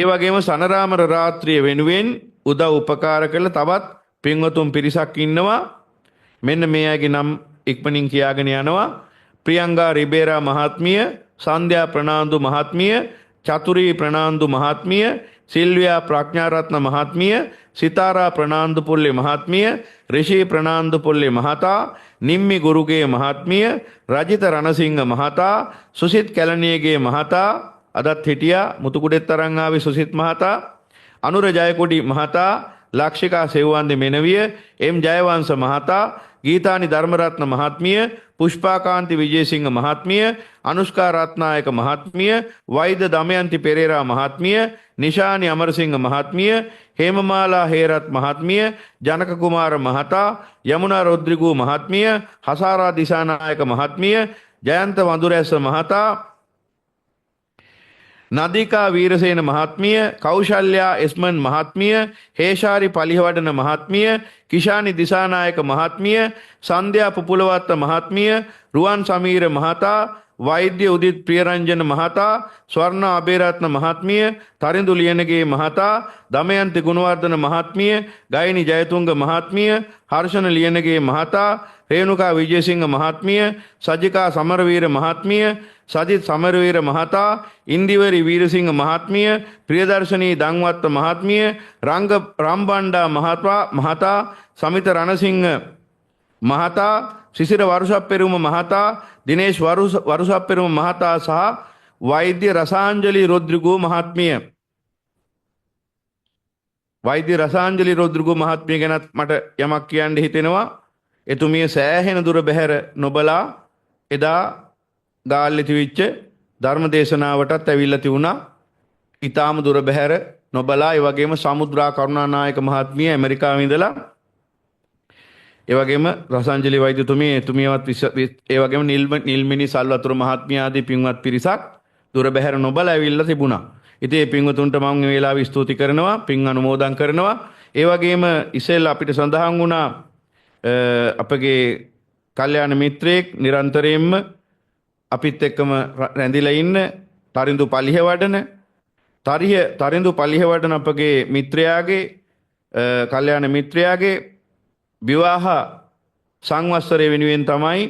ඒ වගේම සනරාමර රාත්‍රිය වෙනුවෙන් උදව් උපකාර කළ තවත් පින්වතුන් පිරිසක් ඉන්නවා. මෙන්න මේ අයගේ නම් ඉක්මනින් කියාගෙන යනවා. ප්‍රියංගා රිබේරා මහත්මිය, සන්ධ්‍යා ප්‍රනාන්දු මහත්මිය, චතුරී ප්‍රනාන්දු මහත්මිය, සිල්වියා ප්‍රඥාරත්න මහත්මිය, සිතාරා ප්‍රනාන්දුපුල්ලේ මහත්මිය, රිෂී ප්‍රනාන්දුපුල්ලේ මහතා, නිම්මි ගුරුගේ මහත්මිය, රජිත රණසිංහ මහතා, සුසිත් කැලණියගේ මහතා, අදත් හිටියා මුතුකුඩෙත් තරං ආවේ සුසිත් මහතා, අනුර ජයකොඩි මහතා, ලක්ෂිකා සෙව්වන්දේ මෙනවිය, එම් ජයවංශ මහතා, ගීතානි ධර්මරත්න මහත්මිය, පුෂ්පාකාන්ති විජේසිංහ මහත්මිය, අනුෂ්කා රත්නායක මහත්මිය, වෛද්‍ය දමයන්ති පෙරේරා මහත්මිය, නිශානි අමරසිංහ මහත්මිය, හේමමාලා හේරත් මහත්මිය, ජනක කුමාර මහතා, යමුනා රොද්රිගු මහත්මිය, හසාරා දිසානායක මහත්මිය, ජයන්ත වඳුරැස්ස මහතා, නදිකා වීරසේන මහත්මිය, කෞශල්‍යා එස්මන් මහත්මිය, හේෂාරි පලිහවඩන මහත්මිය, කිෂානි දිසානායක මහත්මිය, සන්ධ්‍යා පුපුලවත්ත මහත්මිය, රුවන් සමීර මහතා, වෛද්‍ය උදිත් ප්‍රියරංජන මහතා, ස්වර්ණ අබේරත්න මහත්මිය, තරිඳු ලියනගේ මහතා, දමයන්ති ගුණවර්ධන මහත්මිය, ගයිනි ජයතුංග මහත්මිය, හර්ෂණ ලියනගේ මහතා, රේණුකා විජේසිංහ මහත්මිය, සජිකා සමරවීර මහත්මිය, සජිත් සමරවීර මහතා, ඉන්දිවරි වීරසිංහ මහත්මිය, ප්‍රියදර්ශනී දංවත්ත මහත්මිය, රම්බණ්ඩා මහතා, සමිත රණසිංහ මහතා, සිසිර වරුසප්පෙරුම මහතා, දිනේෂ් වරුසප්පෙරුම මහතා සහ වෛද්‍ය රසාංජලි රොද්රිගු මහත්මිය. වෛද්‍ය රසාංජලි රොද්රිගු මහත්මිය ගැනත් මට යමක් කියන්න හිතෙනවා. එතුමිය සෑහෙන දුර බැහැර නොබලා එදා ගාල්ලේ තිවිච්ච ධර්ම දේශනාවටත් ඇවිල්ලා තිබුණා. ඊටාම දුර බැහැර නොබලා ඒ වගේම සමුද්‍රා කරුණානායක මහත්මිය ඇමරිකාවේ ඉඳලා ඒ වගේම රසාංජලි වෛද්‍යතුමිය එතුමියවත් ඒ වගේම නිල්මිනි සල්වතුර මහත්මිය ආදී පින්වත් පිරිසක් දුර බැහැර නොබලා ඇවිල්ලා තිබුණා. ඉතින් මේ පින්වතුන්ට මම මේ වෙලාවේ ස්තුති කරනවා, පින් අනුමෝදන් කරනවා. ඒ වගේම ඉස්සෙල්ලා අපිට සඳහන් වුණා අපගේ කල්යාණ මිත්‍රයෙක් නිරන්තරයෙන්ම අපිත් එක්කම රැඳිලා ඉන්න තරිඳු පලිහවඩන තරිඳු පලිහවඩන අපගේ මිත්‍රයාගේ කල්යාණ මිත්‍රයාගේ විවාහ සංවත්සරය වෙනුවෙන් තමයි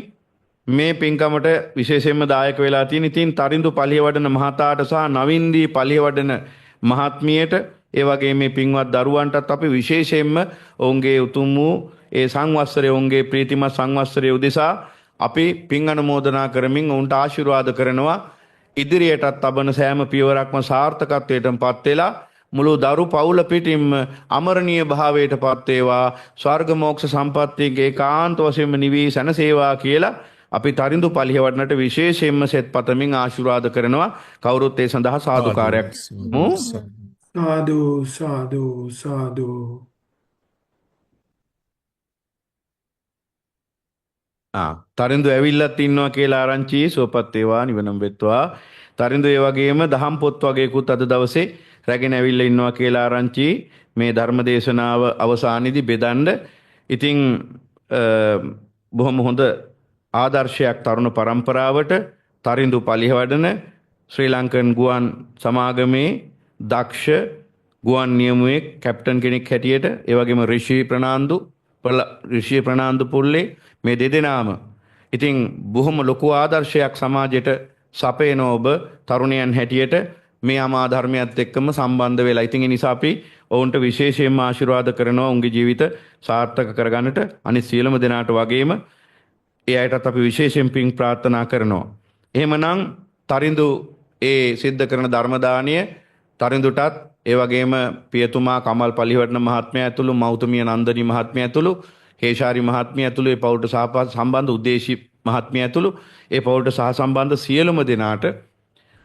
මේ පින්කමට විශේෂයෙන්ම දායක වෙලා තියෙන. ඉතින් තරිඳු පලිහවඩන මහතාට සහ නවින්දී පලිහවඩන මහත්මියට ඒ වගේ මේ පින්වත් දරුවන්ටත් අපි විශේෂයෙන්ම ඔවුන්ගේ උතුම් වූ ඒ සංවත්සරය ඔවුන්ගේ ප්‍රීතිමත් සංවත්සරය උදෙසා අපි පින් අනුමෝදනා කරමින් ඔවුන්ට ආශිර්වාද කරනවා. ඉදිරියටත් තබන සෑම පියවරක්ම සාර්ථකත්වයටම පත් වෙලා මුළු දරු පවුල පිටින්ම අමරණීය භාවයට පත් වේවා, ස්වර්ග මෝක්ෂ සම්පත්තියේ ඒකාන්ත වශයෙන්ම නිවී සැනසේවා කියලා අපි තරිඳු පලිහවඩනට විශේෂයෙන්ම සෙත් පතමින් ආශිර්වාද කරනවා. කවුරුත් ඒ සඳහා සාදුකාරයක් සාදු සාදු සාදු. තරිඳු ඇවිල්ලත් ඉන්නවා කියලා ආරංචි සුවපත් වේවා, නිවනම වෙත්වා. තරිඳු ඒ වගේම දහම් පොත් වගේකුත් අද දවසේ රැගෙන ඇවිල්ලා ඉන්නවා කියලා ආරංචි මේ ධර්ම දේශනාව අවසානයේදී බෙදන්න. ඉතින් බොහොම හොඳ ආදර්ශයක් තරුණ පරම්පරාවට තරිඳු පලිහවඩන ශ්‍රී ලංකන් ගුවන් සමාගමේ දක්ෂ ගුවන් නියමුවෙක් කැප්ටන් කෙනෙක් හැටියට, ඒ වගේම රිෂී ප්‍රනාන්දු පුල්ලේ මේ දෙදෙනාම ඉතින් බොහොම ලොකු ආදර්ශයක් සමාජයට සපයන ඔබ තරුණයන් හැටියට මේ අමා ධර්මයත් එක්කම සම්බන්ධ වෙලා. ඉතින් ඒ නිසා අපි ඔවුන්ට විශේෂයෙන්ම ආශිර්වාද කරනවා උන්ගේ ජීවිත සාර්ථක කරගන්නට. අනිත් සියලුම දෙනාට වගේම ඒ අයටත් අපි විශේෂයෙන් පින් ප්‍රාර්ථනා කරනවා. එහෙමනම් තරිඳු ඒ සිද්ධ කරන ධර්ම දානය තරිඳුටත් ඒ වගේම පියතුමා කමල් පලිහවඩන මහත්මයා ඇතුළු මෞතුමිය නන්දනී මහත්මිය ඇතුළු හේෂාරි මහත්මිය ඇතුළු ඒ පවුලට සම්බන්ධ උදේශී මහත්මිය ඇතුළු ඒ පවුලට සහසම්බන්ධ සියලුම දෙනාට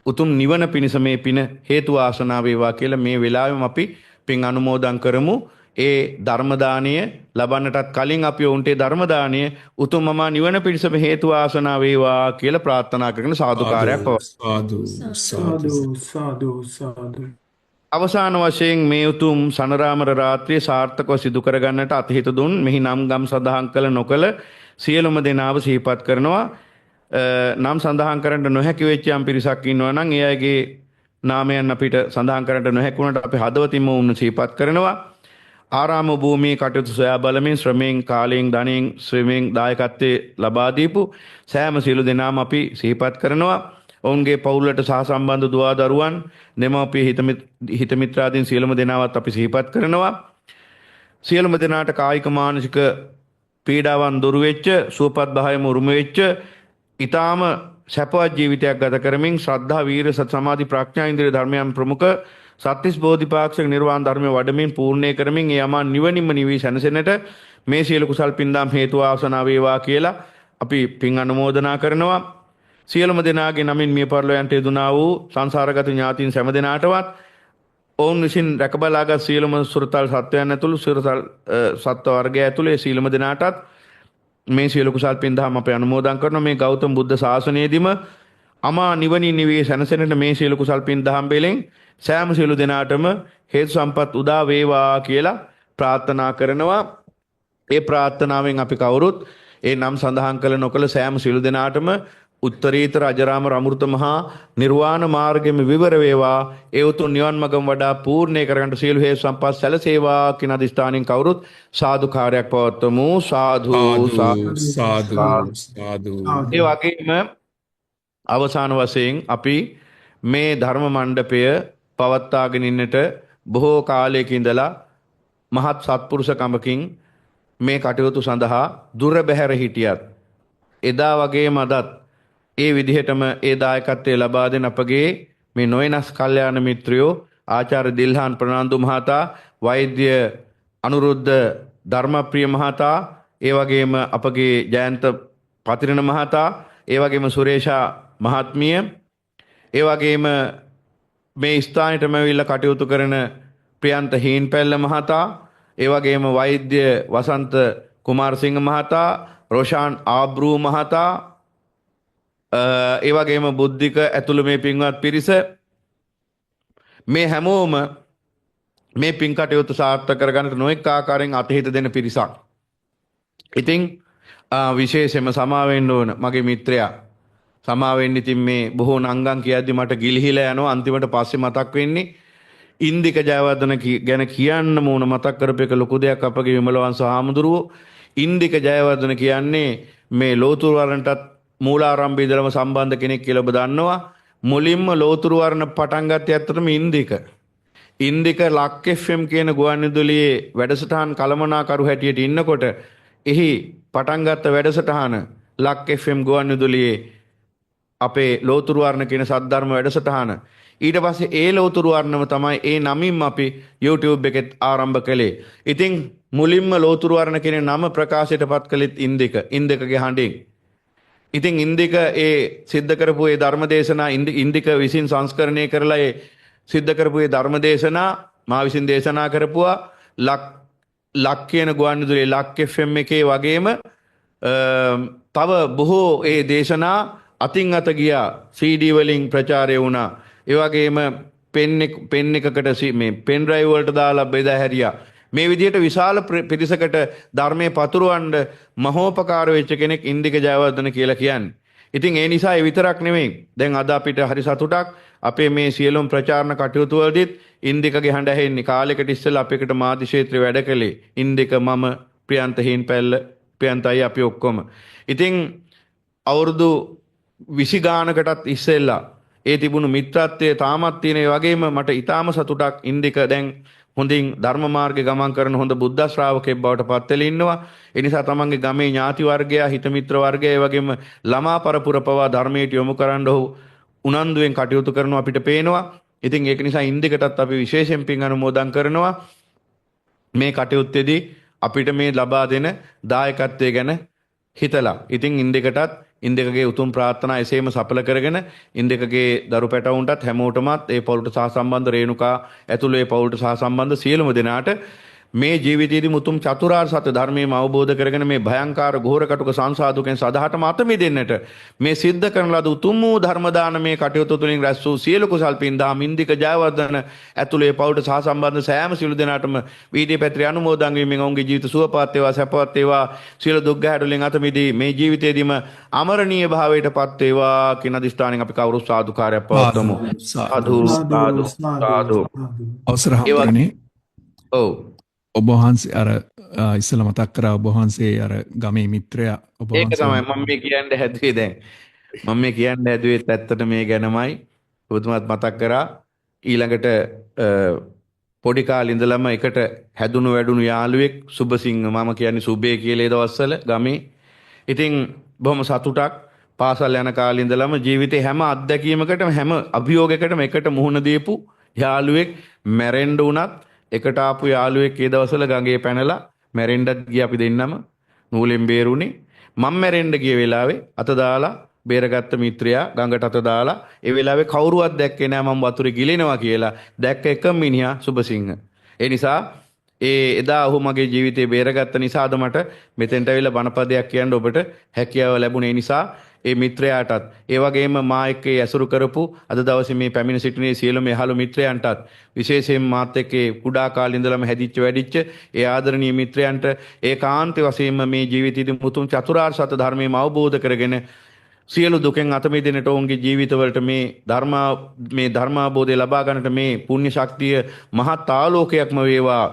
උතුම් නිවන පිණිස මේ පින හේතු වාසනා වේවා කියලා මේ වෙලාවෙම අපි පින් අනුමෝදන් කරමු. ඒ ධර්ම දානය ලබන්නටත් කලින් අපි ඔවුන්ට ධර්ම දානය උතුම්ම නිවන පිණිසම හේතු වාසනා වේවා කියලා ප්‍රාර්ථනා කරගෙන සාදුකාරයක් සාදු. අවසාන වශයෙන් මේ උතුම් සනරාමර රාත්‍රිය සාර්ථකව සිදු කරගන්නට අතහිත දුන් මෙහි නම් ගම් සඳහන් කළ නොකළ සියලුම දෙනාව සිහිපත් කරනවා. නම් සඳහන් කරන්න නොහැකි වෙච්ච යම් පිරිසක් ඉන්නවා නම් ඒ අයගේ නාමයන් අපිට සඳහන් කරන්නට නොහැකුණට අපි හදවතින්ම උන් සිහිපත් කරනවා. ආරාම භූමියේ කටයුතු සොයා බලමින් ශ්‍රමයෙන් කාලයෙන් ධනයෙන් ශ්‍රමයෙන් දායකත්වයේ ලබා දීපු සෑම සියලු දෙනාම අපි සිහිපත් කරනවා. ඔවුන්ගේ පවුලට සහ සම්බන්ධ දුවා දරුවන් දෙමව්පිය හිත මිත්‍රාදීන් සියලුම දෙනාවත් අපි සිහිපත් කරනවා. සියලුම දෙනාට කායික මානසික පීඩාවන් දුරු වෙච්ච සුවපත් භාවයම උරුම වෙච්ච ඊටාම සැපවත් ජීවිතයක් ගත කරමින් ශ්‍රද්ධා වීර සති සමාධි ප්‍රඥා ඉන්ද්‍රිය ධර්මයන් ප්‍රමුඛ සත්‍තිස් බෝධිපාක්ෂික නිර්වාණ ධර්මයේ වඩමින් පූර්ණේ කරමින් ඒ යමන් නිවනින්ම නිවි සැනසෙන්නට මේ සියලු කුසල් පින්දාම් හේතු ආසනාව වේවා කියලා අපි පින් අනුමෝදනා කරනවා. සියලුම දෙනාගේ නමින් මිය පරලොවන්ට යෙදුනා වූ සංසාරගත ඥාතීන් සෑම දෙනාටවත් ඔවුන් විසින් රැකබලාගත් සියලුම සුරතල් සත්වයන් ඇතුළු සුරතල් සත්ව වර්ගය ඇතුළේ සියලුම දෙනාටත් මේ සියලු කුසල් පින්දහම් අපි අනුමෝදන් කරනවා. මේ ගෞතම බුද්ධ ශාසනයේදීම අමා නිවනින් නිවී සැනසෙන්නට මේ සියලු කුසල් පින්දහම් වලින් සෑම සියලු දෙනාටම හේතු සම්පත් උදා වේවා කියලා ප්‍රාර්ථනා කරනවා. ඒ ප්‍රාර්ථනාවෙන් අපි කවුරුත් ඒ නම් සඳහන් කළ නොකළ සෑම සියලු දෙනාටම උත්තරීතර අජරාමර අමෘත මහා නිර්වාණ මාර්ගෙම විවර වේවා. ඒ උතුම් නිවන් මගම වඩා පූර්ණේ කරගන්න සියලු හේතු සම්පත් සැලසේවා කියන අදිස්ථානින් කවුරුත් සාදුකාරයක් පවත්වමු. සාදු සාදු. ඒ වගේම අවසාන වශයෙන් අපි මේ ධර්ම මණ්ඩපය පවත්වාගෙන ඉන්නට බොහෝ කාලයක ඉඳලා මහත් සත්පුරුෂකමකින් මේ කටයුතු සඳහා දුර බැහැර හිටියත් එදා වගේම අදත් ඒ විදිහටම ඒ දායකත්වයේ ලබා දෙන අපගේ මේ නොයනස් කල්යාණ මිත්‍රයෝ ආචාර්ය දිල්හාන් ප්‍රනාන්දු මහතා, වෛද්‍ය අනුරුද්ධ ධර්මප්‍රිය මහතා, ඒ වගේම අපගේ ජයන්ත පතිරණ මහතා, ඒ වගේම සුරේෂා මහත්මිය, ඒ වගේම මේ ස්ථානෙටම ඇවිල්ලා කටයුතු කරන ප්‍රියන්ත හීන්පැල්ල මහතා, ඒ වගේම වෛද්‍ය වසන්ත කුමාරසිංහ මහතා, රොෂාන් ආබ්‍රූ මහතා, ඒ වගේම බුද්ධික ඇතුළු මේ පින්වත් පිරිස මේ හැමෝම මේ පින් කටයුතු සාර්ථක කරගන්නට නොඑක ආකාරයෙන් අතහිත දෙන පිරිසක්. ඉතින් විශේෂයෙන්ම සමා වෙන්න ඕන මගේ මිත්‍රයා. සමා වෙන්න ඉතින් මේ බොහෝ නංගන් කියද්දි මට ගිලිහිලා යනවා. අන්තිමට පස්සේ මතක් වෙන්නේ ඉන්දික ජයවර්ධන ගැන කියන්න ඕන මතක් කරපු එක ලොකු දෙයක් අපගේ විමල වංශ හාමුදුරුවෝ. ඉන්දික ජයවර්ධන කියන්නේ මේ ලෝතුරු වරණටත් මූලාරම්භය ඉඳලම සම්බන්ධ කෙනෙක් කියලා ඔබ දන්නවා. මුලින්ම ලෝතුරු වරණ පටන් ගත්තේ ඇත්තටම ඉන්දික ලක් FM කියන ගුවන්විදුලියේ වැඩසටහන් කළමනාකරු හැටියට ඉන්නකොට එහි පටන් ගත්ත වැඩසටහන ලක් FM ගුවන්විදුලියේ අපේ ලෝතුරු වරණ කියන සද්ධර්ම වැඩසටහන. ඊට පස්සේ ඒ ලෝතුරු වරණම තමයි ඒ නමින්ම අපි YouTube එකෙත් ආරම්භ කළේ. ඉතින් මුලින්ම ලෝතුරු වරණ කියන නම ප්‍රකාශයටපත් කළෙත් ඉන්දිකගේ හඬින්. ඉතින් ඉන්දික ඒ සිද්ධ කරපු ඒ ධර්මදේශනා ඉන්දික විසින් සංස්කරණය කරලා ඒ සිද්ධ කරපු ඒ ධර්මදේශනා මා විසින් දේශනා කරපුවා ලක් කියන ගුවන්විදුලියේ ලක් FM එකේ වගේම තව බොහෝ ඒ දේශනා අතින් අත ගියා. CD වලින් ප්‍රචාරය වුණා. ඒ වගේම පෙන් එකකට මේ පෙන් ඩ්‍රයිව් වලට දාලා බෙදා හැරියා. මේ විදිහට විශාල පිරිසකට ධර්මයේ පතුරවන්න මහෝපකාර වෙච්ච කෙනෙක් ඉන්දික ජයවර්ධන කියලා කියන්නේ. ඉතින් ඒ නිසා ඒ විතරක් නෙමෙයි. දැන් අද අපිට හරි සතුටක් අපේ මේ සියලුම ප්‍රචාරණ කටයුතු වලදීත් ඉන්දිකගේ හඬ ඇහෙන්නේ. කාලයකට ඉස්සෙල්ලා අපේකට මාධ්‍ය ක්ෂේත්‍රේ වැඩ කළේ ඉන්දික, මම, ප්‍රියන්ත හීන්පැල්ල, ප්‍රියන්තයි අපි ඔක්කොම. ඉතින් අවුරුදු 20 ගානකටත් ඉස්සෙල්ලා ඒ තිබුණු මිත්‍රත්වයේ තාමත් තියෙන. ඒ වගේම මට ඊටාම සතුටක් ඉන්දික දැන් හොඳින් ධර්ම මාර්ගේ ගමන් කරන හොඳ බුද්ධ ශ්‍රාවකෙක් බවට පත් වෙලා ඉන්නවා. ඒ නිසා තමන්ගේ ගමේ ඥාති වර්ගය, හිත මිත්‍ර වර්ගය, ඒ වගේම ළමා පරපුර පවා ධර්මයට යොමු කරන්න ඔහු උනන්දුවෙන් කටයුතු කරනවා අපිට පේනවා. ඉතින් ඒක නිසා ඉන්දිකටත් අපි විශේෂයෙන් පින් අනුමෝදන් කරනවා. මේ කටයුත්තේදී අපිට මේ ලබා දෙන දායකත්වය ගැන හිතලා. ඉතින් ඉන්දිකගේ උතුම් ප්‍රාර්ථනා එසේම සඵල කරගෙන ඉන්දිකගේ දරු පැටවුන්ටත් හැමෝටමත් ඒ පවුලට සහ සම්බන්ධ රේණුකා ඇතුළු ඒ පවුලට සහ සම්බන්ධ සියලුම දෙනාට මේ ජීවිතයේදී මුතුම් චතුරාර්ය සත්‍ය ධර්මයේම අවබෝධ කරගෙන මේ භයංකාර ඝෝර කටුක සංසාදුකෙන් සදාහටම අත මිදෙන්නට මේ සිද්ධ කරන ලද උතුම් වූ ධර්ම දානමේ කටයුතු තුළින් රැස් වූ සියලු කුසල් පින් දහම් ඉන්දික ජයවර්ධන ඇතුළේ පවුලට සහ සම්බන්ධ සෑම සියලු දෙනාටම වීඩියෝ පැත්‍රි අනුමෝදන් වීමෙන් ඔවුන්ගේ ජීවිත සුවපත් වේවා සැපවත් වේවා සියලු දුක් ගැටලුවෙන් අත මිදී මේ ජීවිතයේදීම අමරණීය භාවයට පත් වේවා කියන අදිෂ්ඨානෙන් අපි කවුරු සාදුකාරයක් පවත්වමු. සාදු සාදු සාදු. අවසර හම්බුනේ. ඔව්. ඔබ වහන්සේ අර ඉස්සෙල්ලා මතක් කරා ඔබ වහන්සේ අර ගමේ මිත්‍රයා ඔබ ඒක තමයි මම මේ කියන්න හැදුවේ දැන්. මම මේ කියන්න හැදුවේ ඇත්තට මේ ගැනමයි. ඔබතුමාත් මතක් කරා ඊළඟට පොඩි කාලේ ඉඳලම එකට හැදුණු වැඩුණු යාළුවෙක් සුබසිංහ මම කියන්නේ සුබේ කියලා ඒ දවස්වල ගමේ. ඉතින් බොහොම සතුටක් පාසල් යන කාලේ ඉඳලම ජීවිතේ හැම අත්දැකීමකටම හැම අභියෝගයකටම එකට මුහුණ දීපු යාළුවෙක් මැරෙන්න උනත් එකට ආපු යාළුවෙක් ඒ දවස්වල ගඟේ පැනලා මැරෙන්නත් ගිය අපි දෙන්නම නූලෙන් බේරුණේ. මම මැරෙන්න ගිය වෙලාවේ අත දාලා බේරගත්ත මිත්‍රයා ගඟට අත දාලා ඒ වෙලාවේ කවුරුවත් දැක්කේ නෑ මම වතුරේ ගිලිනවා කියලා. දැක්ක එකම මිනිහා සුබසිංහ. ඒ නිසා එදා ඔහු මගේ ජීවිතේ බේරගත්ත නිසාද මට මෙතෙන්ට ඇවිල්ලා බණපදයක් කියන්න ඔබට හැකියාව ලැබුණේ. නිසා ඒ මිත්‍රයාටත් ඒ වගේම මා එක්ක ඇසුරු කරපු අද දවසේ මේ පැමිණ සිටිනේ සියලුම යහළු මිත්‍රයන්ටත් විශේෂයෙන් මාත් එක්ක කුඩා කාලේ ඉඳලම හැදිච්ච වැඩිච්ච ඒ ආදරණීය මිත්‍රයන්ට ඒකාන්ත වශයෙන්ම මේ ජීවිතයේදී මුතුන් චතුරාර්ය සත්‍ය ධර්මයම අවබෝධ කරගෙන සියලු දුකෙන් අත මිදෙන්නට ඔවුන්ගේ ජීවිතවලට මේ ධර්මාබෝධය ලබා ගන්නට මේ පුණ්‍ය ශක්තිය මහත් ආලෝකයක්ම වේවා.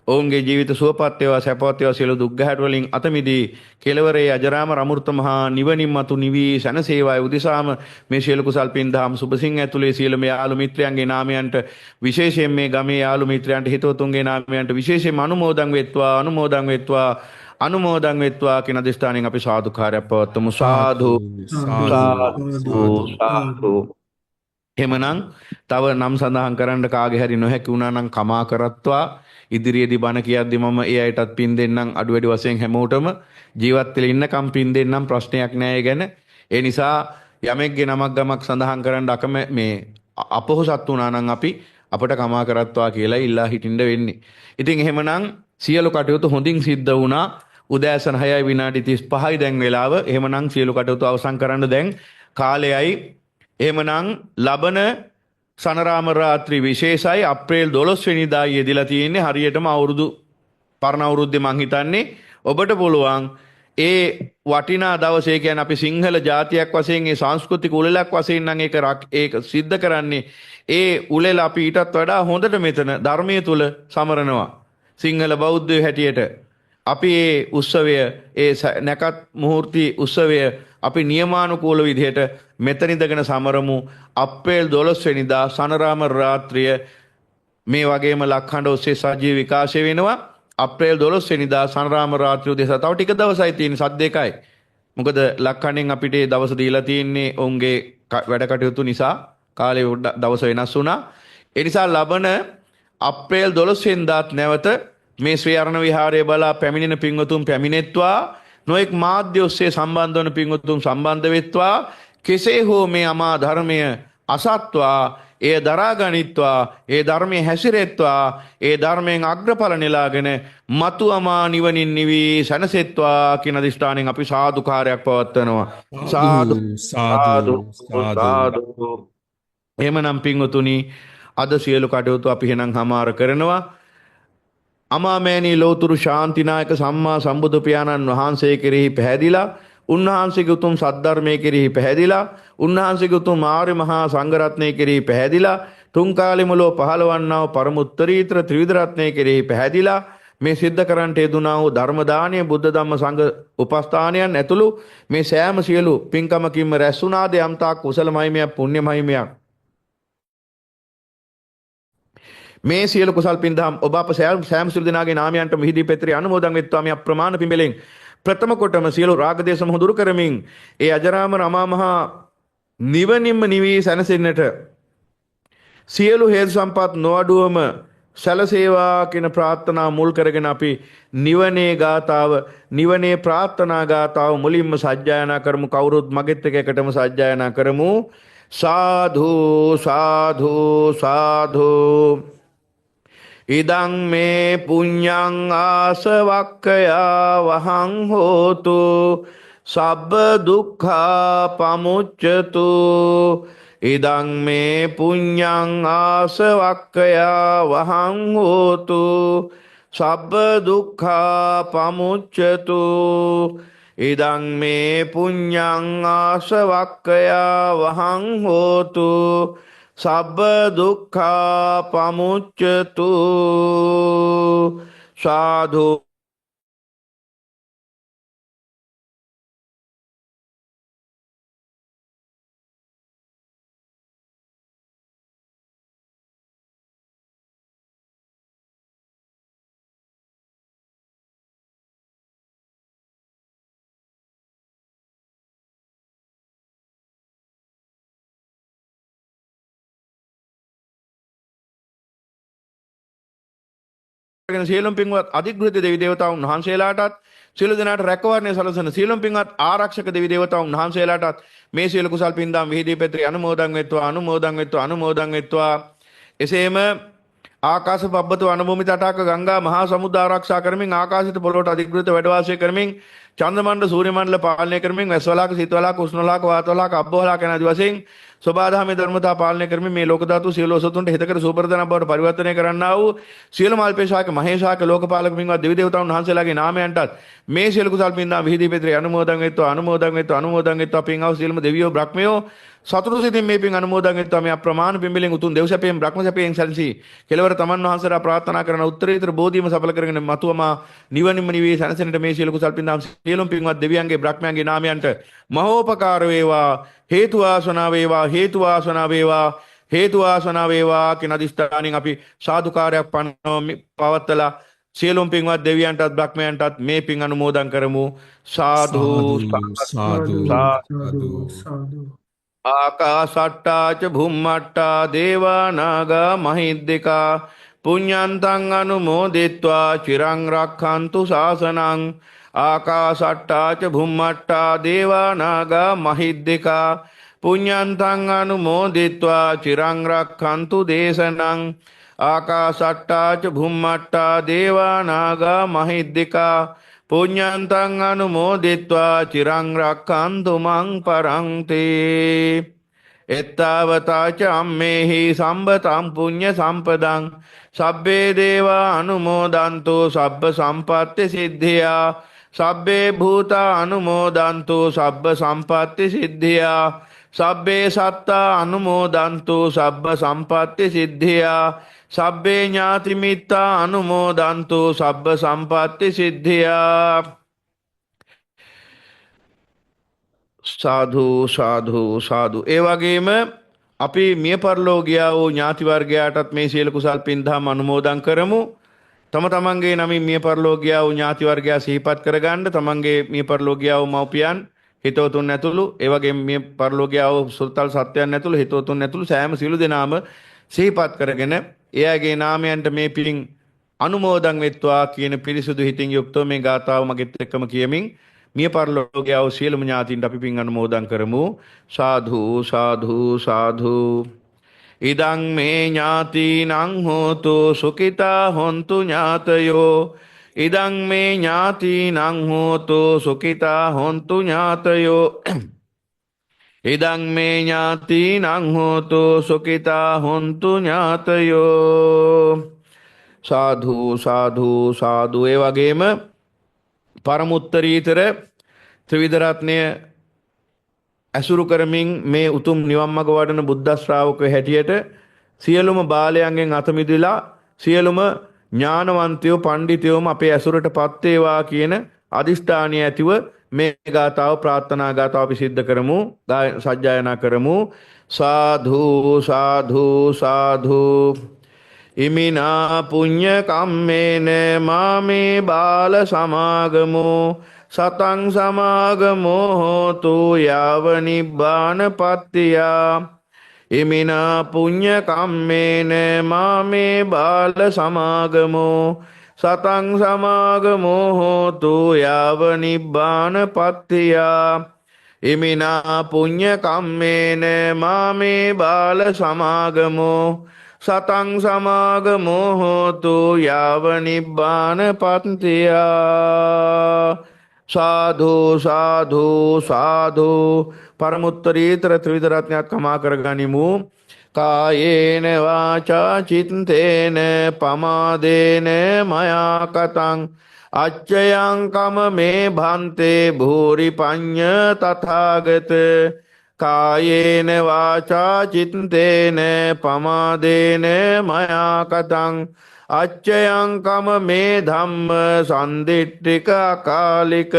ඔවුන්ගේ ජීවිත සුවපත් වේවා සැපවත් වේවා සියලු දුක් ගැහැට වලින් අත මිදී කෙලවරේ අජරාමර අමෘත මහා නිවනින් මතු නිවි සනසේවායි උදිසාම මේ සියලු කුසල් පින් දහම් සුබසිංහ ඇතුලේ සියලු මේ යාළු මිත්‍රයන්ගේ නාමයන්ට විශේෂයෙන් මේ ගමේ යාළු මිත්‍රයන්ට හිතවතුන්ගේ නාමයන්ට විශේෂයෙන්ම අනුමෝදන් වෙත්වා කියන අදිෂ්ඨානෙන් අපි සාදුකාරයක් පවත්වමු. සාදු සාදු. එහෙමනම් තව නම් සඳහන් කරන්න කාගේ හරි නොහැකි වුණා නම් කමා කරත්වා. ඉදිරියේදී බණ කියද්දි මම ඒ අයටත් පින් දෙන්නම් අඩු වැඩි වශයෙන් හැමෝටම ජීවත් වෙලා ඉන්නකම් පින් දෙන්නම් ප්‍රශ්නයක් නෑ ගැන. ඒ නිසා යමෙක්ගේ නමක් ගමක් සඳහන් කරන්න මේ අපොහසත් වුණා නම් අපි අපට කමා කරත්වා කියලා ඉල්ලා හිටින්න වෙන්නේ. ඉතින් එහෙමනම් සියලු කටයුතු හොඳින් සිද්ධ වුණා. උදෑසන 6:35යි දැන් වෙලාව. එහෙමනම් සියලු කටයුතු අවසන් කරන්න දැන් කාලයයි. එහෙමනම් ලබන සනරාම රාත්‍රී විශේෂයි අප්‍රේල් 12 වෙනිදා යෙදিলা තියෙන්නේ. හරියටම පරණ අවුරුද්දේ මං හිතන්නේ ඔබට පුළුවන් ඒ වටිනා දවසේ කියන්නේ අපි සිංහල ජාතියක් වශයෙන් ඒ සංස්කෘතික උළෙලක් වශයෙන් නම් ඒක සිද්ධ කරන්නේ ඒ උළෙල අපි ඊටත් වඩා හොඳට මෙතන ධර්මයේ තුල සමරනවා. සිංහල බෞද්ධයෝ හැටියට අපි ඒ උත්සවය නැකත් මුහුර්ති උත්සවය අපි නියමානුකූල විදිහට මෙතන ඉඳගෙන සමරමු. අප්‍රේල් 12 වෙනිදා සනරාම රාත්‍රිය මේ වගේම ලක්හඬ ඔස්සේ සජීව විකාශය වෙනවා. අප්‍රේල් 12 වෙනිදා සනරාම රාත්‍රිය උදේසා තව ටික දවසයි තියෙන්නේ සත් දෙකයි. මොකද ලක්හඬෙන් අපිට ඒ දවස දීලා තියෙන්නේ ඔවුන්ගේ වැඩ කටයුතු නිසා කාලේ දවස වෙනස් වුණා. ඒ නිසා ලබන අප්‍රේල් 12 වෙනිදාත් නැවත මේ ශ්‍රී අරණ විහාරය බලා පැමිණෙන පින්වතුන් පැමිණෙත්වා. නොඑක් මාධ්‍ය ඔස්සේ සම්බන්ධ වන පින්වතුන් සම්බන්ධ වෙත්වා. කෙසේ හෝ මේ අමා ධර්මය අසත්වා ඒ දරා ගනිත්වා ඒ ධර්මයේ හැසිරෙත්වා ඒ ධර්මයෙන් අග්‍රඵල නෙලාගෙන මතු අමා නිවනින් නිවි සනසෙත්වා කියන අදිෂ්ඨානෙන් අපි සාදුකාරයක් පවත්වනවා. සාදු සාදු සාදු. එහෙමනම් පින්වතුනි අද සියලු කටයුතු අපි එහෙනම් හමාර කරනවා. අමාමෑණී ලෝතුරු ශාන්තිනායක සම්මා සම්බුදු පියාණන් වහන්සේ කෙරෙහි පැහැදිලා උන්වහන්සේගේ උතුම් සද්ධර්මයේ කෙරෙහි පැහැදිලා උන්වහන්සේගේ උතුම් ආර්ය මහා සංඝරත්නයේ කෙරෙහි පැහැදිලා තුන් කාලෙමලෝ පහළවන්නා වූ පරම උත්තරීතර ත්‍රිවිධ රත්නයේ කෙරෙහි පැහැදිලා මේ සිද්ධ කරන්නට යෙදුනා වූ ධර්ම දානීය බුද්ධ ධම්ම සංඝ උපස්ථානයන් ඇතුළු මේ සෑම සියලු පින්කමකින්ම රැස් වුණාද යම්තාක් කුසල මහිමයක් පුණ්‍ය මහිමයක් මේ සියලු කුසල් පින් දහම් ඔබ අප සෑම සියලු දෙනාගේ නාමයන්ට මිහිදී පෙත්‍රි අනුමෝදන් වෙත්වා. මේ අප්‍රමාණ පින්බලෙන් ප්‍රථම කොටම සියලු රාග දේශ මොහ දුරු කරමින් ඒ අජරාමර අමා මහ නිවනින්ම නිවි සැනසෙන්නට සියලු හේතු සම්පත් නොඅඩුවම සැලසේවා කියන ප්‍රාර්ථනා මුල් කරගෙන අපි නිවනේ ගාතාව නිවනේ ප්‍රාර්ථනා ගාතාව මුලින්ම සජ්ජායනා කරමු. කවුරුත් මගෙත් එක්ක එකටම සජ්ජායනා කරමු. සාධු සාධු සාධු. ඉදං මේ පුඤ්ඤං ආසවක්ඛයා වහං හෝතු සබ්බ දුක්ඛා පමුච්ඡතු ඉදං මේ පුඤ්ඤං ආසවක්ඛයා වහං හෝතු සබ්බ දුක්ඛා පමුච්ඡතු ඉදං මේ පුඤ්ඤං ආසවක්ඛයා වහං හෝතු සබ්බ දුක්ඛා පමුච්ඡතු සාධු සියලුම පින්වත් අධිග්‍රහිත දෙවි දේවතාවුන් වහන්සේලාටත් සියලු දෙනාට රැකවරණය සලසන සියලුම පින්වත් ආරක්ෂක දෙවි දේවතාවුන් වහන්සේලාටත් මේ සියලු කුසල් පින්දාම් විහිදී පෙත්‍රි අනුමෝදන් වෙත්වා එසේම ආකාශ පබ්බතු අනුභූමි තටාක ගංගා මහා සමුද්‍ර ආරක්ෂා කරමින් ආකාශිත පොළොවට අධිග්‍රහිත වැඩ වාසය කරමින් චන්ද්‍රමණ්ඩල සූර්ය මණ්ඩල පාලනය කරමින් වැස්වලාක සීතවලාක උෂ්ණවලාක වාතවලාක අබ්බවලාක යන ආදි වශයෙන් සබාධාමේ ධර්මතා පාලනය කරමින් මේ ලෝක ධාතු සියලු ඔසතුන්ට හිතකර සූපරදන බවට පරිවර්තනය කරන්නා වූ සියලු මල්පේශාක මහේශාක ලෝකපාලක පින්වත් දෙවි දේවතාවුන් වහන්සේලාගේ නාමයන්ටත් මේ සියලු කුසල් පින්දාම් විහිදී පෙත්‍රි අනුමෝදන් වෙත්වා පින් ආව සියලුම දෙවියෝ බ්‍රහ්මයෝ සතුටු සිතින් මේ පින් අනුමෝදන් වෙත්වා මේ අප්‍රමාණ පින්බලෙන් උතුම් දෙව් සැපයෙන් බ්‍රහ්ම සැපයෙන් සැලසී කෙලවර තමන් වහන්සේලා ප්‍රාර්ථනා කරන උත්තරීතර බෝධියම සඵල කරගෙන මතුවමා නිවනින්ම නිවී සැනසෙන්නට මේ සියලු කුසල් පින්දාම් සියලුම පින්වත් දෙවියන්ගේ බ්‍රහ්මයන්ගේ නාමයන්ට මහෝපකාර වේවා හේතු වාසනා වේවා කියන අදිෂ්ඨානින් අපි සාදුකාරයක් පවත්වලා සියලුම පින්වත් දෙවියන්ටත් බ්‍රහ්මයන්ටත් මේ පින් අනුමෝදන් කරමු සාදු සාදු සාදු සාදු ආකාසට්ටා ච භුම්මට්ටා දේවා නාග මහිද්దికා පුඤ්ඤන්තං අනුමෝදිත්වා චිරං රක්ඛන්තු ශාසනං ආකාසට්ටා ච භුම්මට්ටා දේවා නාග මහිද්దికා පුඤ්ඤන්තං අනුමෝදිත්වා චිරං රක්ඛන්තු දේශනං ආකාසට්ටා ච භුම්මට්ටා දේවා නාග මහිද්దికා පුඤ්ඤන්තං අනුමෝදිත්වා චිරං රක්ඛන්තු මං පරන්ති එත්තාවතා ච අම්මේහි සම්බතං පුඤ්ඤ සම්පදං සබ්බේ දේවා අනුමෝදන්තු සබ්බ සම්පත්ති සිද්ධියා සබ්බේ භූතා අනුමෝදන්තු සබ්බ සම්පත්ති සිද්ධියා සබ්බේ සත්තා අනුමෝදන්තු සබ්බ සම්පත්ති සිද්ධියා සබ්බේ ඥාති මිත්තා අනුමෝදන්තු සබ්බ සම්පත්ති සිද්ධියා සාදු ඒ වගේම අපි මිය පරලෝ ගියා වූ ඥාති වර්ගයාටත් මේ සියලු කුසල් පින්දහම් අනුමෝදන් කරමු තම තමන්ගේ නමින් මිය පරලෝ ගියා වූ ඥාති වර්ගයා සිහිපත් කරගන්න තමන්ගේ මිය පරලෝ ගියා වූ මව්පියන් හිතවතුන් ඇතුළු ඒ වගේම මිය පරලෝ ගියා වූ සුල්තල් සත්‍යයන් ඇතුළු හිතවතුන් ඇතුළු සෑම සියලු දෙනාම සිහිපත් කරගෙන එයාගේ නාමයන්ට මේ පිරින් අනුමෝදන් වෙත්වා කියන පිරිසුදු හිතින් යුක්තව මේ ගාථාව මගෙත් එක්කම කියමින් මිය පරලෝ ගියා වූ සියලුම ඥාතීන්ට අපි පින් අනුමෝදන් කරමු සාදු ඉදං මේ ඥාතීනං හෝතු සුඛිතා හොන්තු ඥාතයෝ ඉදං මේ ඥාතීනං හෝතු සුඛිතා හොන්තු ඥාතයෝ ඉදං මේ ඥාතීනං හෝතු සුඛිතා හොන්තු ඥාතයෝ සාදු ඒ වගේම පරමුත්තරීතර ත්‍රිවිධ රත්නය ඇසුරු කරමින් මේ උතුම් නිවන් මඟ වඩන බුද්ධ ශ්‍රාවකයෝ හැටියට සියලුම බාලයන්ගෙන් අත මිදලා සියලුම ඥානවන්තයෝ පඬිතුයෝම අපේ ඇසුරටපත් වේවා කියන අදිෂ්ඨානය ඇතිව මේ ගාථාව ප්‍රාර්ථනා ගාථාව අපි සිද්ධ කරමු සජ්ජායනා කරමු සාදු ඉමිනා පුඤ්ඤ කම්මේන මාමේ බාල සමාගමෝ සතං සමාගමෝ හෝතු යාව නිබ්බාන පත්තියා ඉමිනා පුඤ්ඤ කම්මේන මාමේ බාල සමාගමෝ සතං සමාගමෝ හෝතු යාව නිබ්බාන පත්තියා ඉමිනා පුඤ්ඤ කම්මේන මාමේ බාල සමාගමෝ සතං සමාගමෝ හෝතු යාව නිබ්බාන පත්තියා. සාධු සාධු සාධු. පරමුත්තරීතර ත්‍රිවිධ රත්නයත් කමා කරගනිමු. කායේන වාචා චිත්තේන පමාදේන මයා කතං අච්චයං කම මේ භන්තේ භූරි පඤ්ඤ තථාගත. කායේන වාචා චිත්තේන පමාදේන මයා කතං අච්චයං කම මේ ධම්ම සන්දිට්ඨික අකාලික.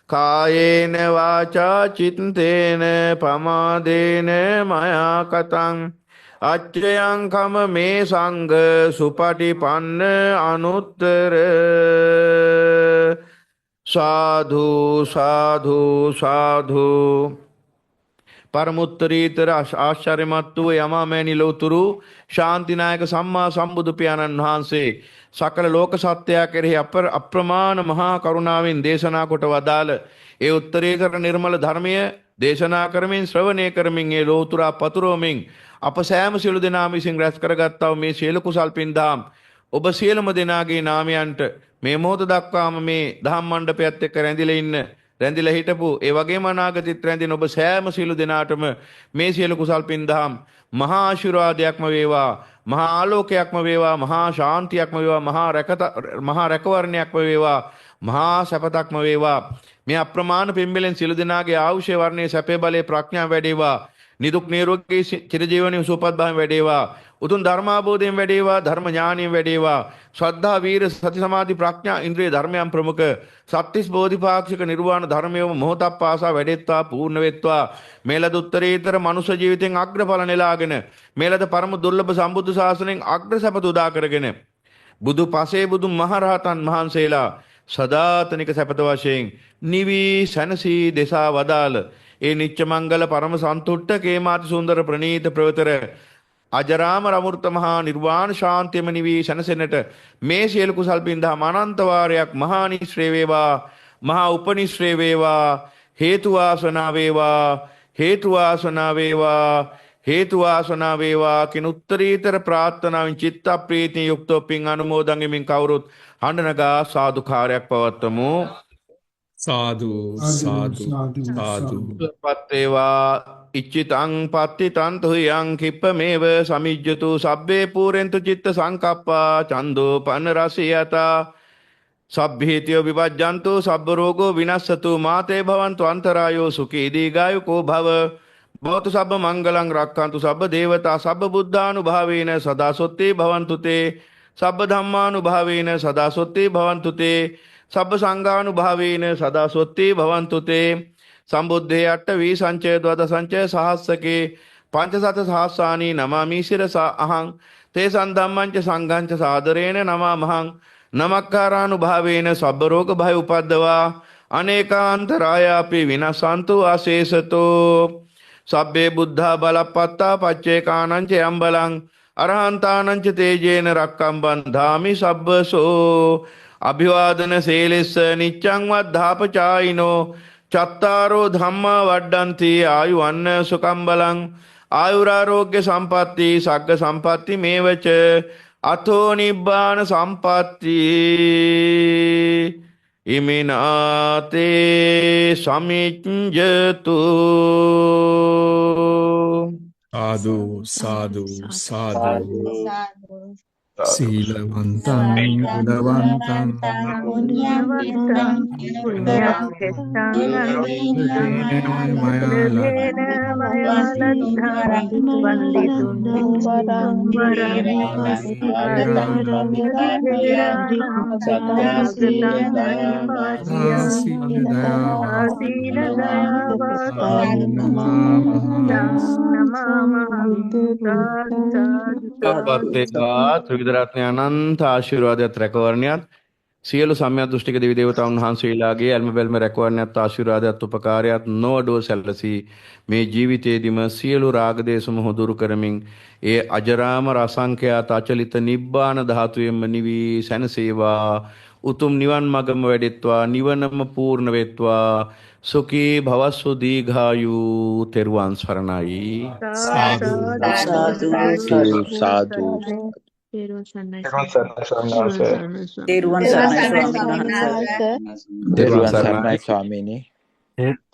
කායේන වාචා චිත්තේන පමාදේන මයා කතං අච්චයං කම මේ සංඝ සුපටිපන්න අනුත්තර. සාධු සාධු සාධු. පරමුත්තරීතර ආශ්චර්යමත් වූ යමාමෑණි ලෝතුරු ශාන්තිනායක සම්මා සම්බුදු පියාණන් වහන්සේ සකල ලෝක සත්‍යය කෙරෙහි අප්‍රමාණ මහා කරුණාවෙන් දේශනා කොට වදාළ ඒ උත්තරීතර නිර්මල ධර්මය දේශනා කරමින් ශ්‍රවණය කරමින් ඒ ලෝතුරා පතුරවමින් අප සෑම සියලු දෙනා විසින් රැස් කරගත්තා වූ මේ සියලු කුසල් පින්දාම් ඔබ සියලුම දෙනාගේ නාමයන්ට මේ මොහොත දක්වාම මේ දහම් මණ්ඩපයත් එක්ක රැඳිලා හිටපු ඒ වගේම අනාගතෙත් රැඳෙන ඔබ සෑම සියලු දෙනාටම මේ සියලු කුසල් පින්දහම් මහා ආශිර්වාදයක්ම වේවා, මහා ආලෝකයක්ම වේවා, මහා ශාන්තියක්ම වේවා, මහා රැකවරණයක්ම වේවා, මහා සැපතක්ම වේවා. මේ අප්‍රමාණ පින්බලෙන් සියලු දෙනාගේ ආයුෂ වර්ණයේ සැපේ බලයේ ප්‍රඥාව වැඩේවා, නිදුක් නිරෝගී චිරජීවනයේ සුවපත් භාවය වැඩේවා, උතුම් ධර්මාබෝධයෙන් වැඩේවා, ධර්ම ඥානයෙන් වැඩේවා, ශ්‍රද්ධා වීර සති සමාධි ප්‍රඥා ඉන්ද්‍රිය ධර්මයන් ප්‍රමුඛ සත්‍තිස් බෝධිපාක්ෂික නිර්වාණ ධර්මයේම මොහොතක් පාසා වැඩෙත්වා පූර්ණ වෙත්වා. මේලද උත්තරීතර මනුෂ්‍ය ජීවිතෙන් අග්‍රඵල නෙලාගෙන මේලද පරම දුර්ලභ සම්බුද්ධ ශාසනයෙන් අග්‍ර සැපත උදා කරගෙන බුදු පසේ බුදු මහරහතන් වහන්සේලා සදාතනික සැපත වශයෙන් නිවි සනසී දෙසා වදාළ ඒ නිච්ච මංගල පරම සන්තුට්ඨ කේමාති සුන්දර ප්‍රණීත ප්‍රවතර අජරාම රමෘත මහා නිර්වාණ ශාන්තියම නිවි සනසෙන්නට මේ සියලු කුසල් පින්දහම අනන්ත වාරයක් මහා නිශ්‍රේ වේවා, මහා උපනිශ්‍රේ වේවා, හේතු වාසනා වේවා, හේතු වාසනා වේවා, හේතු වාසනා වේවා කින උත්තරීතර ප්‍රාර්ථනාවෙන් චිත්ත ප්‍රීතිය යුක්තව පින් අනුමෝදන් වෙමින් කවුරුත් හඬනගා සාදුකාරයක් පවත්වමු. සාදු සාදු සාදු. පත්තේවා ඉච්චිතං පත්තිතං තුයං කිප්පමේව සමිජ්ජතු සබ්බේ පූරෙන්තු චිත්ත සංකප්පා චන්දෝ පන රසියතා සබ්බීතියෝ විවජ්ජන්තු සබ්බ රෝගෝ විනස්සතු මාතේ භවන්තු අන්තරායෝ සුඛී දීඝායුකෝ භව භවතු සබ්බ මංගලං රක්ඛන්තු සබ්බ දේවතා සබ්බ බුද්ධානුභාවේන සදා සොත්තේ භවන්තු තේ සබ්බ ධම්මානුභාවේන සදා සොත්තේ භවන්තු තේ සබ්බ සංඝානුභාවේන සදා සොත්තේ භවන්තු තේ සම්බුද්ධේ අට්ඨ වී සංචය ද්වද සංචය සහස්සකේ පංචසත සහස්සානී නමාමි සිරසා අහං තේ සන්ධම්මංච සංඝංච සාදරේන නමාමහං නමක්කාරානුභාවේන සබ්බ රෝග භය උපද්දවා අනේකාන්තරායාපි විනසන්තු ආශේසතෝ සබ්බේ බුද්ධා බලප්පත්තා පච්චේකානංච යම්බලං අරහන්තානංච තේජේන රක්කම් බන්ධාමි සබ්බසෝ අභිවාදන සේලෙස්ස නිච්ඡං වද්ධාපචායිනෝ චත්තාරෝ ධම්මා වඩ්ඩන්ති ආයුවන්න සුඛං බලං ආයුරාෝග්‍ය සම්පatti සග්ග සම්පatti මේවච අතෝ නිබ්බාන සම්පatti ඉමිනාතේ සමිච්ඡතු. සාදු සාදු සාදු. සීලවන්තං ගුණවන්තං පුඤ්ඤවන්තං පුඤ්ඤක්ඛේතං මයාලේන මයාලද්ධාරං වන්දිතුං ත්‍රිවිධ අනන්ත ආශිර්වාදයත් රැකවරණයත් සියලු සම්‍යක් දෘෂ්ටික දෙවි දේවතාවුන් වහන්සේලාගේ ඇල්ම බැල්ම රැකවරණයත් ආශිර්වාදයත් උපකාරයත් නොඅඩුව සැලසී මේ ජීවිතයේදීම සියලු රාග දේශ මොහ දුරු කරමින් ඒ අජරාමර අසංඛ්‍යාත අචලිත නිබ්බාන ධාතුවෙන්ම නිවි සැනසේවා. උතුම් නිවන් මගම වැඩෙත්වා නිවනම පූර්ණ වෙත්වා සුඛී භවස්සු දීඝායු තෙරුවන් සරණයි. සාදු සාදු සාදු සාදු. තෙරුවන් සරණයි තෙරුවන් සරණයි ස්වාමීනි. තෙරුවන් තෙරුවන් සරණයි ස්වාමීනි.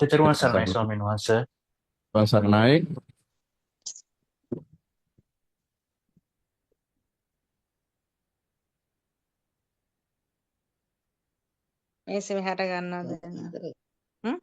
තෙරුවන් සරණයි ස්වාමීන් වහන්සේ. තෙරුවන් සරණයි. මේසෙ මෙහාට ගන්නවද? හ්ම්?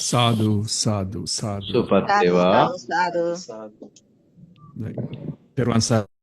සාදු සාදු සාදු. සුපත් වේවා. සාදු තෙරුවන් සරණයි.